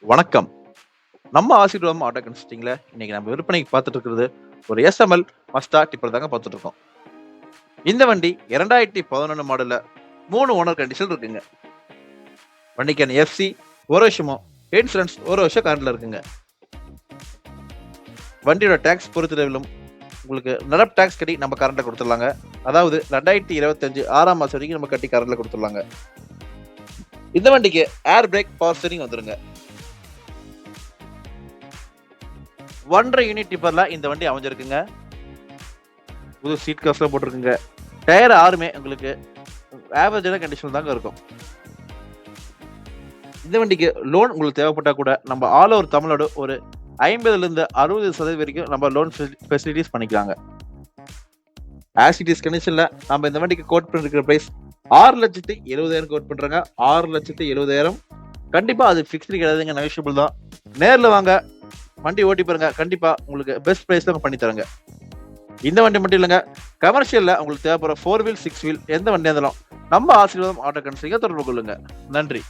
வணக்கம். நம்ம ஆசீர்வாதம் ஆட்டோ கன்சல்டிங்ல இன்னைக்கு நம்ம விற்பனைக்கு பார்த்துட்டு இருக்கிறது ஒரு எஸ்எம்எல் மஸ்டா டிப்பர் தாங்க பார்த்துட்டு இருக்கோம். இந்த வண்டி 2011 மாடல்ல 3 ஓனர் கண்டிஷன் இருக்குங்க. வண்டிக்கான எஃப்சி ஒரு வருஷமும், இன்சூரன்ஸ் ஒரு வருஷம் கரண்ட்ல இருக்குங்க. வண்டியோட டாக்ஸ் பொறுத்தளவிலும் உங்களுக்கு நடப் டாக்ஸ் கட்டி நம்ம கரண்ட்ல கொடுத்துடலாங்க. அதாவது 2025 6ஆம் மாசம் வரைக்கும் நம்ம கட்டி கரண்ட்ல கொடுத்துடலாங்க. இந்த வண்டிக்கு ஏர் பிரேக் பவர் ஸ்டீரிங் வந்துருங்க. 1.5 யூனிட் டிப்பர்ல இந்த வண்டி அமைஞ்சிருக்குங்க. புது சீட் கவர்ஸ்ல போட்டிருக்குங்க. டயர் ஆறுமே உங்களுக்கு ஆவரேஜான கண்டிஷன் தாங்க இருக்கும். இந்த வண்டிக்கு லோன் உங்களுக்கு தேவைப்பட்டா கூட நம்ம ஆல் ஓவர் தமிழ்நாடு ஒரு 50% 60% வரைக்கும் நம்ம லோன் ஃபெசிலிட்டிஸ் பண்ணிக்கலாங்க. ஆசிட்டிஸ் கண்டிஷன்ல நம்ம இந்த வண்டிக்கு கோட் பண்ணிருக்கிற பிரைஸ் 6,70,000 கோட் பண்றாங்க. 6,70,000 கண்டிப்பா அது ஃபிக்ஸ்டு கிடையாதுங்க, நெகோஷியபிள் தான். நேர்ல வாங்க, வண்டி ஓட்டி பாருங்க, கண்டிப்பா உங்களுக்கு பெஸ்ட் பிரைஸ்ல பண்ணி தரங்க. இந்த வண்டி மட்டும் இல்லைங்க, கமர்ஷியல்ல உங்களுக்கு தேவைப்படுற 4 வீல் 6 வீல் எந்த வண்டியா இருந்தாலும் நம்ம ஆசீர்வாதம் ஆட்டோ கன்சல்டிங்க தொடர்பு கொள்ளுங்க. நன்றி.